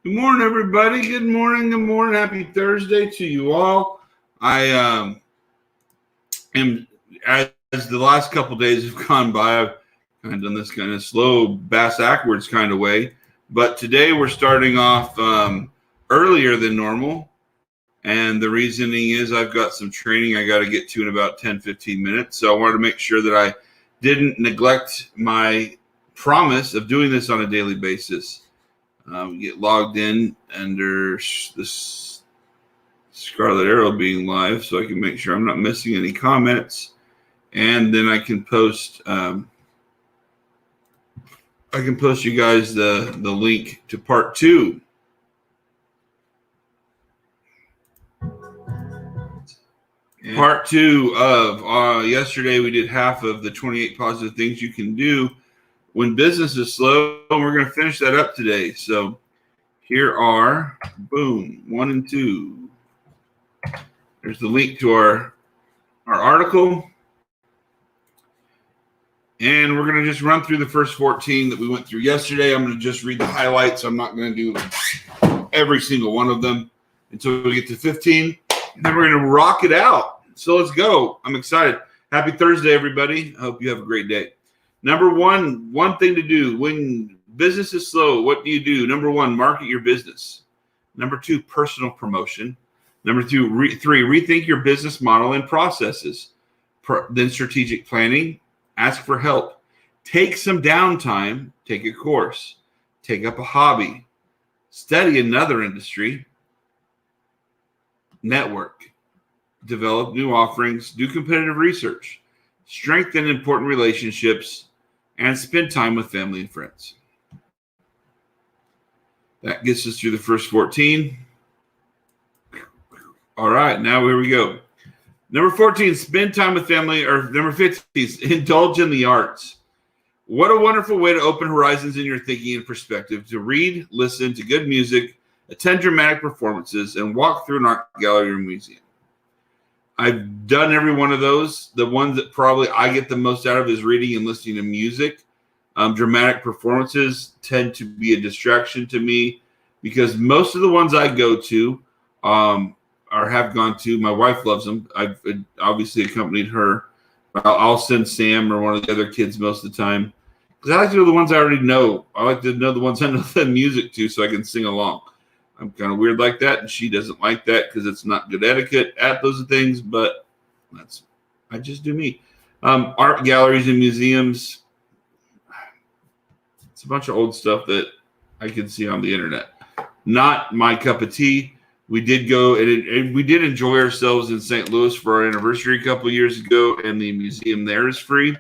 Good morning, everybody. Good morning. Good morning. Happy Thursday to you all. I am, as the last couple days have gone by, I've kind of done this kind of slow, backwards kind of way. But today we're starting off earlier than normal. And the reasoning is I've got some training I got to get to in about 10, 15 minutes. So I wanted to make sure that I didn't neglect my promise of doing this on a daily basis. Get logged in under this Scarlet Arrow being live so I can make sure I'm not missing any comments. And then I can post you guys the link to part 2. Part 2 of yesterday we did half of the 28 positive things you can do when business is slow, and we're going to finish that up today. So here are, boom, 1 and 2. There's the link to our article. And we're going to just run through the first 14 that we went through yesterday. I'm going to just read the highlights. I'm not going to do every single one of them until we get to 15. And then we're going to rock it out. So let's go. I'm excited. Happy Thursday, everybody. I hope you have a great day. Number one thing to do when business is slow, what do you do? Number 1, market your business. Number 2, personal promotion. Number 3, rethink your business model and processes. Then strategic planning. Ask for help. Take some downtime. Take a course. Take up a hobby. Study another industry. Network. Develop new offerings. Do competitive research. Strengthen important relationships. And spend time with family and friends. That gets us through the first 14. All right, now here we go. Number 14, spend time with family, or number 15, indulge in the arts. What a wonderful way to open horizons in your thinking and perspective, to read, listen to good music, attend dramatic performances, and walk through an art gallery or museum. I've done every one of those. The ones that probably I get the most out of is reading and listening to music. Dramatic performances tend to be a distraction to me because most of the ones I go to or have gone to, my wife loves them. I've obviously accompanied her. I'll send Sam or one of the other kids most of the time because I like to know the ones I already know. I like to know the ones I know the music to so I can sing along. I'm kind of weird like that, and she doesn't like that because it's not good etiquette at those things, but I just do me. Art galleries and museums. It's a bunch of old stuff that I can see on the internet. Not my cup of tea. We did go, and we did enjoy ourselves in St. Louis for our anniversary a couple of years ago, and the museum there is free.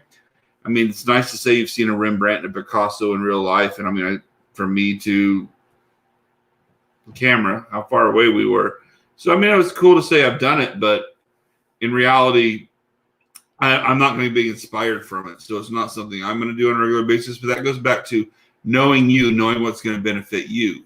I mean, it's nice to say you've seen a Rembrandt and a Picasso in real life, and I mean, for me to camera, how far away we were. So, I mean, it was cool to say I've done it, but in reality, I'm not going to be inspired from it. So it's not something I'm going to do on a regular basis, but that goes back to knowing you, knowing what's going to benefit you.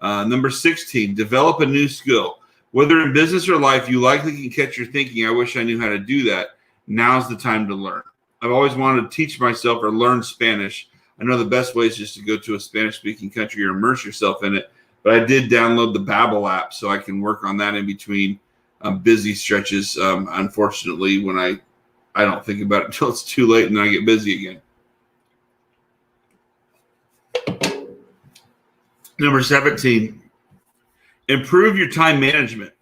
Number 16, develop a new skill. Whether in business or life, you likely can catch your thinking, I wish I knew how to do that. Now's the time to learn. I've always wanted to teach myself or learn Spanish. I know the best way is just to go to a Spanish-speaking country or immerse yourself in it. But I did download the Babbel app so I can work on that in between busy stretches. Unfortunately, when I don't think about it until it's too late and then I get busy again. Number 17, improve your time management.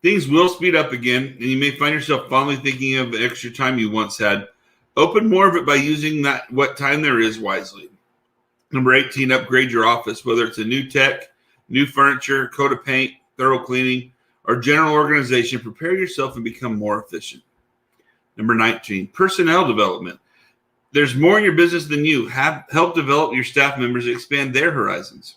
Things will speed up again, and you may find yourself fondly thinking of the extra time you once had. Open more of it by using what time there is wisely. Number 18, upgrade your office, whether it's a new tech, new furniture, coat of paint, thorough cleaning, or general organization. Prepare yourself and become more efficient. Number 19, personnel development. There's more in your business than you. Help develop your staff members to expand their horizons.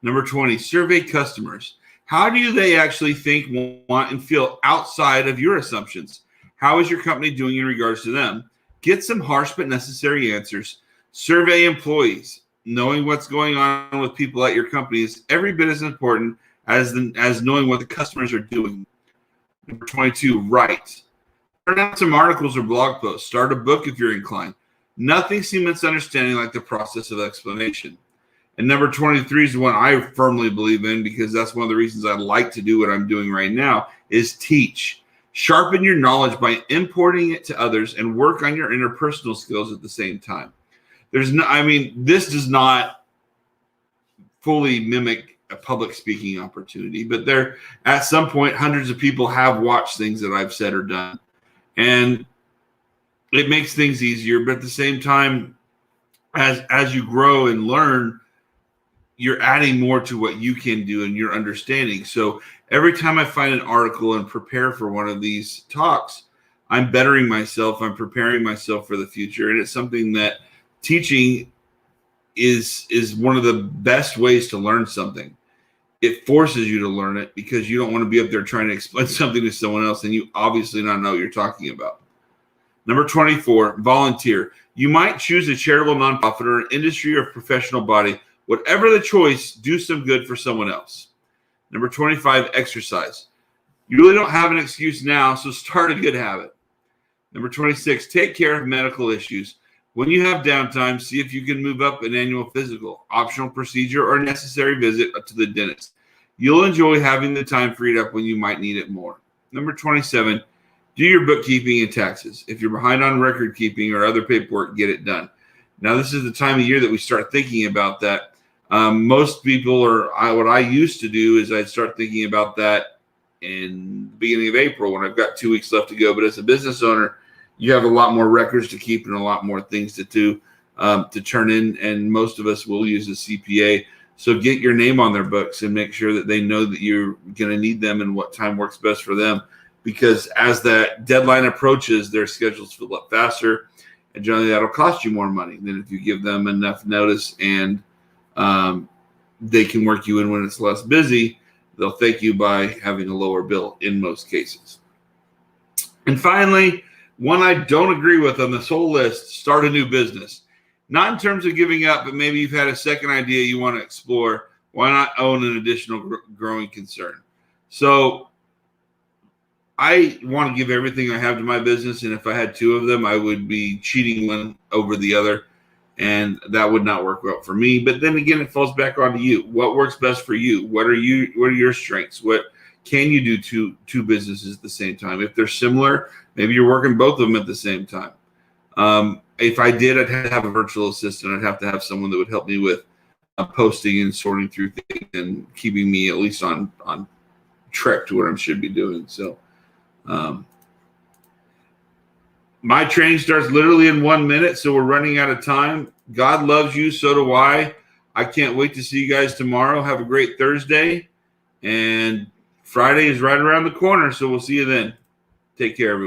Number 20, survey customers. How do they actually think, want, and feel outside of your assumptions? How is your company doing in regards to them? Get some harsh but necessary answers. Survey employees. Knowing what's going on with people at your company is every bit as important as knowing what the customers are doing. Number 22, write. Turn out some articles or blog posts. Start a book if you're inclined. Nothing cements understanding like the process of explanation. And number 23 is the one I firmly believe in, because that's one of the reasons I like to do what I'm doing right now, is teach. Sharpen your knowledge by importing it to others and work on your interpersonal skills at the same time. This does not fully mimic a public speaking opportunity, but there, at some point, hundreds of people have watched things that I've said or done. And it makes things easier, but at the same time, as you grow and learn, you're adding more to what you can do and your understanding. So every time I find an article and prepare for one of these talks, I'm bettering myself. I'm preparing myself for the future. And it's something that teaching is one of the best ways to learn something. It forces you to learn it, because you don't want to be up there trying to explain something to someone else and you obviously not know what you're talking about. Number 24, volunteer. You might choose a charitable nonprofit or an industry or professional body. Whatever the choice, do some good for someone else. Number 25, exercise. You really don't have an excuse now, so start a good habit. Number 26, take care of medical issues. When you have downtime, see if you can move up an annual physical, optional procedure, or necessary visit to the dentist. You'll enjoy having the time freed up when you might need it more. Number 27, do your bookkeeping and taxes. If you're behind on record keeping or other paperwork, get it done. Now, this is the time of year that we start thinking about that. Most people, what I used to do is I'd start thinking about that in the beginning of April when I've got 2 weeks left to go. But as a business owner, you have a lot more records to keep and a lot more things to do, to turn in. And most of us will use a CPA. So get your name on their books and make sure that they know that you're going to need them and what time works best for them. Because as that deadline approaches, their schedules fill up faster. And generally that'll cost you more money than if you give them enough notice and they can work you in when it's less busy. They'll thank you by having a lower bill in most cases. And finally, one I don't agree with on this whole list, start a new business. Not in terms of giving up, but maybe you've had a second idea you want to explore. Why not own an additional growing concern? So I want to give everything I have to my business, and if I had two of them, I would be cheating one over the other, and that would not work well for me. But then again, it falls back onto you. What works best for you? What are your strengths? What can you do two businesses at the same time? If they're similar, maybe you're working both of them at the same time. If I did, I'd have to have a virtual assistant. I'd have to have someone that would help me with posting and sorting through things and keeping me at least on track to what I should be doing. So my training starts literally in 1 minute, so we're running out of time. God loves you, so do I. I can't wait to see you guys tomorrow. Have a great Thursday, and Friday is right around the corner, so we'll see you then. Take care, everyone.